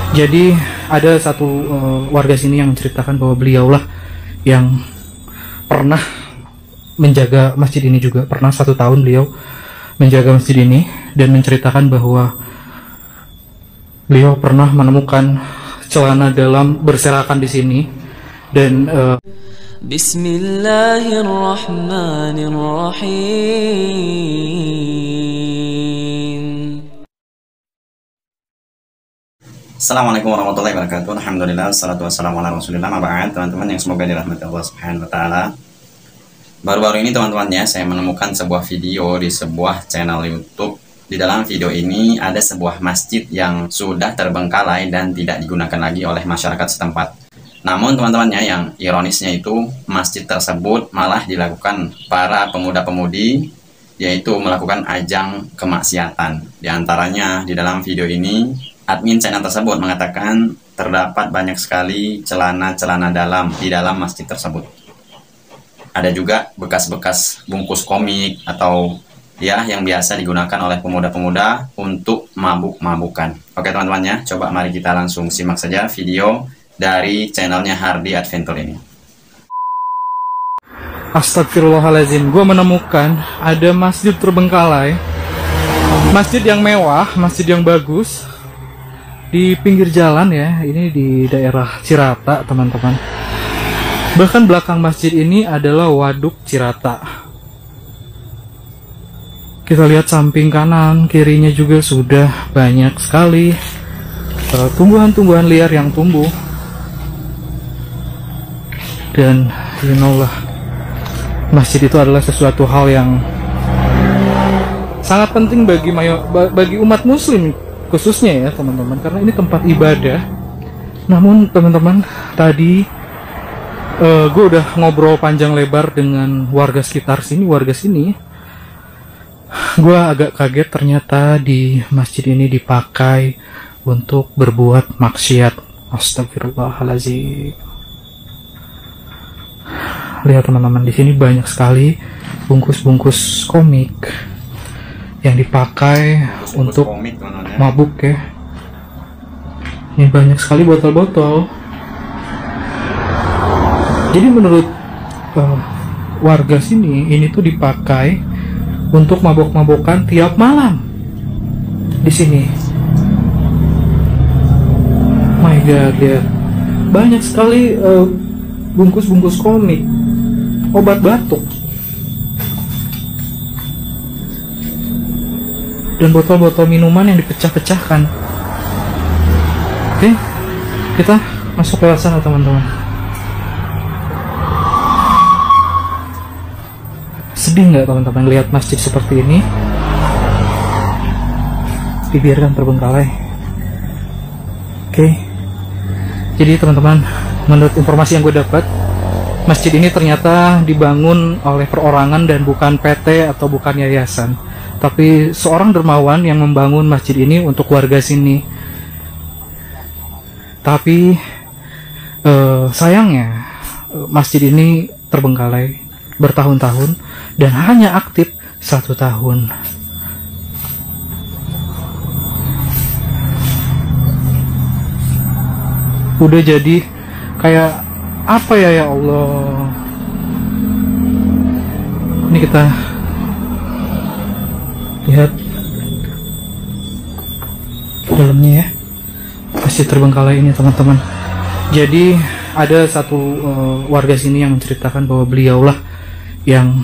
Jadi ada satu warga sini yang menceritakan bahwa beliaulah yang pernah menjaga masjid ini juga. Pernah 1 tahun beliau menjaga masjid ini dan menceritakan bahwa beliau pernah menemukan celana dalam berserakan di sini dan Bismillahirrahmanirrahim. Assalamualaikum warahmatullahi wabarakatuh. Alhamdulillah, wassalatu wassalamu ala rasulillah. Maba'ad, teman-teman yang semoga dirahmati Allah subhanahu wa ta'ala. Baru-baru ini teman-teman ya, saya menemukan sebuah video di sebuah channel YouTube. Di dalam video ini ada sebuah masjid yang sudah terbengkalai dan tidak digunakan lagi oleh masyarakat setempat. Namun teman-temannya yang ironisnya itu, masjid tersebut malah dilakukan para pemuda-pemudi, yaitu melakukan ajang kemaksiatan. Di antaranya di dalam video ini, admin channel tersebut mengatakan terdapat banyak sekali celana-celana dalam di dalam masjid tersebut. Ada juga bekas-bekas bungkus komik atau ya yang biasa digunakan oleh pemuda-pemuda untuk mabuk-mabukan. Oke teman-teman ya, coba mari kita langsung simak saja video dari channelnya Hardy Adventure ini. Astagfirullahaladzim, gue menemukan ada masjid terbengkalai, masjid yang mewah, masjid yang bagus di pinggir jalan ya. Ini di daerah Cirata teman-teman. Bahkan belakang masjid ini adalah waduk Cirata. Kita lihat samping kanan kirinya juga sudah banyak sekali tumbuhan-tumbuhan liar yang tumbuh. Dan you know lah, masjid itu adalah sesuatu hal yang sangat penting bagi umat muslim khususnya ya teman-teman, karena ini tempat ibadah. Namun teman-teman, tadi gue udah ngobrol panjang lebar dengan warga sekitar sini, warga sini. Gue agak kaget ternyata di masjid ini dipakai untuk berbuat maksiat. Astagfirullahaladzim. Lihat teman-teman, di sini banyak sekali bungkus-bungkus komik yang dipakai untuk mabuk ya. Ini banyak sekali botol-botol. Jadi menurut warga sini, ini tuh dipakai untuk mabok-mabokan tiap malam di sini. My God ya, banyak sekali bungkus-bungkus komik, obat batuk, dan botol-botol minuman yang dipecah-pecahkan. Oke, kita masuk ke sana teman-teman. Sedih nggak teman-teman lihat masjid seperti ini dibiarkan terbengkalai? Oke, jadi teman-teman, menurut informasi yang gue dapat, masjid ini ternyata dibangun oleh perorangan dan bukan PT atau bukan yayasan, tapi seorang dermawan yang membangun masjid ini untuk warga sini. Tapi sayangnya masjid ini terbengkalai bertahun-tahun dan hanya aktif 1 tahun. Udah jadi kayak apa ya, ya Allah. Ini kita lihat dalamnya ya, masih terbengkalai ini teman-teman. Jadi ada satu warga sini yang menceritakan bahwa beliaulah yang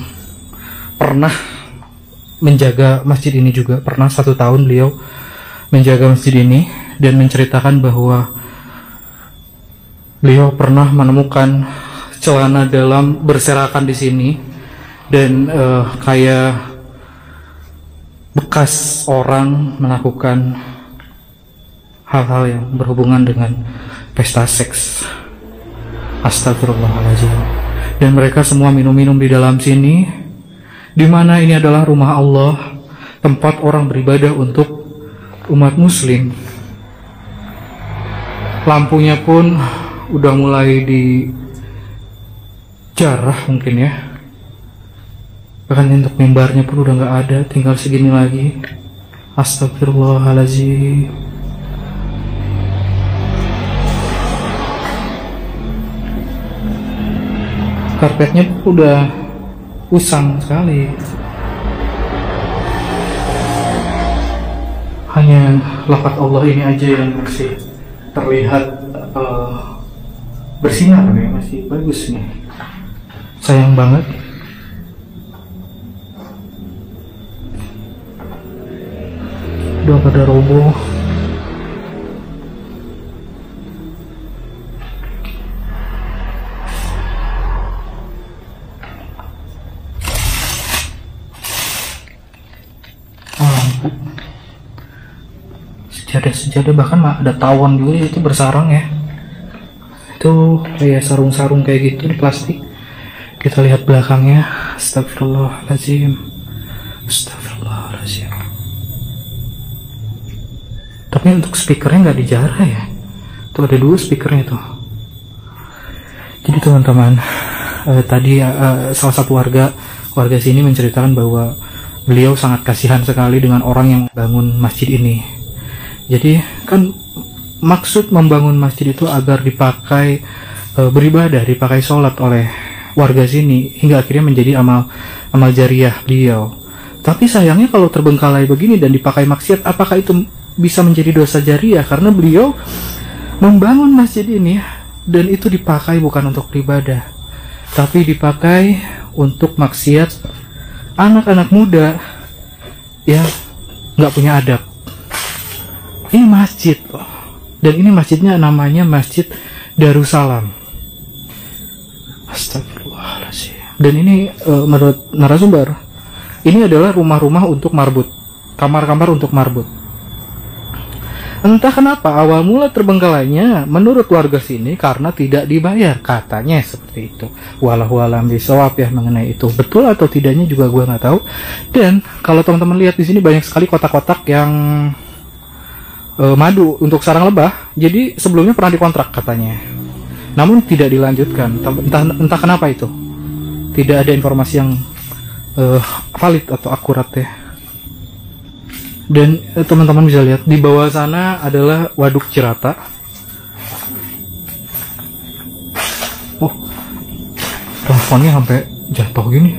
pernah menjaga masjid ini juga. Pernah 1 tahun beliau menjaga masjid ini dan menceritakan bahwa beliau pernah menemukan celana dalam berserakan di sini dan kayak bekas orang melakukan hal-hal yang berhubungan dengan pesta seks. Astagfirullahaladzim. Dan mereka semua minum-minum di dalam sini, di mana ini adalah rumah Allah, tempat orang beribadah untuk umat muslim. Lampunya pun udah mulai dijarah mungkin ya. Bahkan untuk mimbarnya pun udah nggak ada, tinggal segini lagi. Astagfirullahaladzim. Karpetnya udah usang sekali. Hanya lafaz Allah ini aja yang masih terlihat bersinar nih, masih bagus nih. Sayang banget. Udah pada roboh. Sejadah bahkan ada tawon juga itu bersarang ya, itu kayak sarung-sarung kayak gitu di plastik. Kita lihat belakangnya. Astagfirullahaladzim, astagfirullahaladzim. Tapi untuk speakernya nggak dijarah ya, tuh ada 2 speakernya tuh. Jadi teman-teman, tadi salah satu warga sini menceritakan bahwa beliau sangat kasihan sekali dengan orang yang bangun masjid ini. Jadi kan maksud membangun masjid itu agar dipakai beribadah, dipakai sholat oleh warga sini, hingga akhirnya menjadi amal jariah beliau. Tapi sayangnya kalau terbengkalai begini dan dipakai maksiat, apakah itu bisa menjadi dosa jariah? Karena beliau membangun masjid ini dan itu dipakai bukan untuk beribadah, tapi dipakai untuk maksiat anak-anak muda yang nggak punya adab. Ini masjid loh, dan ini masjidnya namanya Masjid Darussalam. Astagfirullahaladzim. Dan ini menurut narasumber, ini adalah rumah-rumah untuk marbut, kamar-kamar untuk marbut. Entah kenapa awal mula terbengkalainya menurut warga sini karena tidak dibayar, katanya seperti itu. Wallahu a'lam bishawab ya mengenai itu. Betul atau tidaknya juga gue nggak tahu. Dan kalau teman-teman lihat di sini banyak sekali kotak-kotak yang madu untuk sarang lebah. Jadi sebelumnya pernah dikontrak katanya, namun tidak dilanjutkan. Entah kenapa itu. Tidak ada informasi yang valid atau akurat ya. Dan teman-teman bisa lihat di bawah sana adalah waduk Cirata. Oh, teleponnya sampai jatuh gini.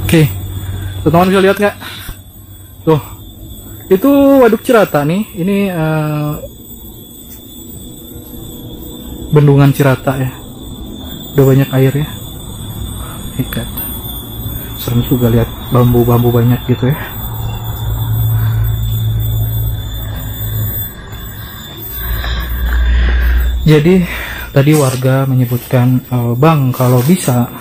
Oke, teman-teman bisa lihat nggak? Tuh, itu waduk Cirata nih. Ini bendungan Cirata ya, udah banyak air ya. Ikat, serem juga lihat bambu-bambu banyak gitu ya. Jadi tadi warga menyebutkan, bang kalau bisa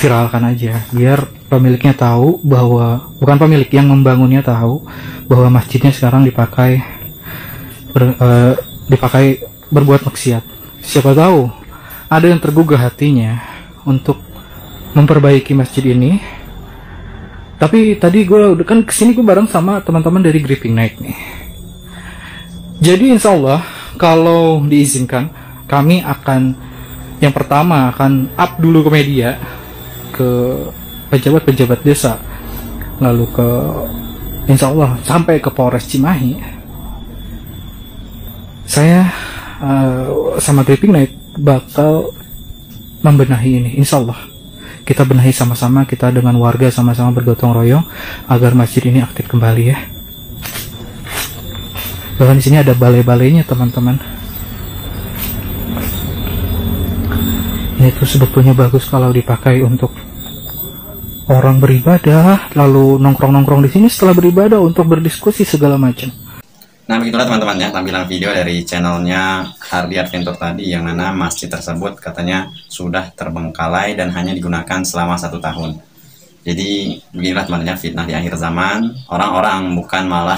viralkan aja biar pemiliknya tahu bahwa, bukan pemilik, yang membangunnya tahu bahwa masjidnya sekarang dipakai berbuat maksiat. Siapa tahu ada yang tergugah hatinya untuk memperbaiki masjid ini. Tapi tadi gue kan kesini, gue bareng sama teman-teman dari Gripping Night nih. Jadi insya Allah kalau diizinkan, kami akan yang pertama akan up dulu ke media, ke pejabat-pejabat desa, lalu ke insya Allah sampai ke Polres Cimahi. Saya sama Gripping Night bakal membenahi ini. Insya Allah kita benahi sama-sama, kita dengan warga sama-sama bergotong royong agar masjid ini aktif kembali ya. Bahkan di sini ada balai-balainya teman-teman. Ini tuh sebetulnya bagus kalau dipakai untuk orang beribadah, lalu nongkrong-nongkrong di sini setelah beribadah untuk berdiskusi segala macam. Nah begitulah teman-teman ya tampilan video dari channelnya Hardi Adventure tadi, yang mana masjid tersebut katanya sudah terbengkalai dan hanya digunakan selama 1 tahun. Jadi beginilah teman-teman, fitnah di akhir zaman. Orang-orang bukan malah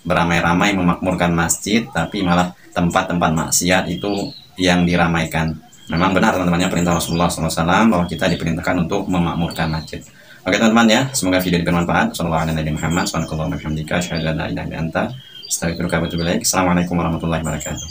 beramai-ramai memakmurkan masjid, tapi malah tempat-tempat maksiat itu yang diramaikan. Memang benar teman-teman ya perintah Rasulullah SAW bahwa kita diperintahkan untuk memakmurkan masjid. Oke teman-teman ya, semoga video ini bermanfaat. Sallallahu alaihi Muhammad, subhanakallahumma wa bihamdika, asyhadu an la ilaha illa anta, astagfiruka wa atubu ilaik. Assalamualaikum warahmatullahi wabarakatuh.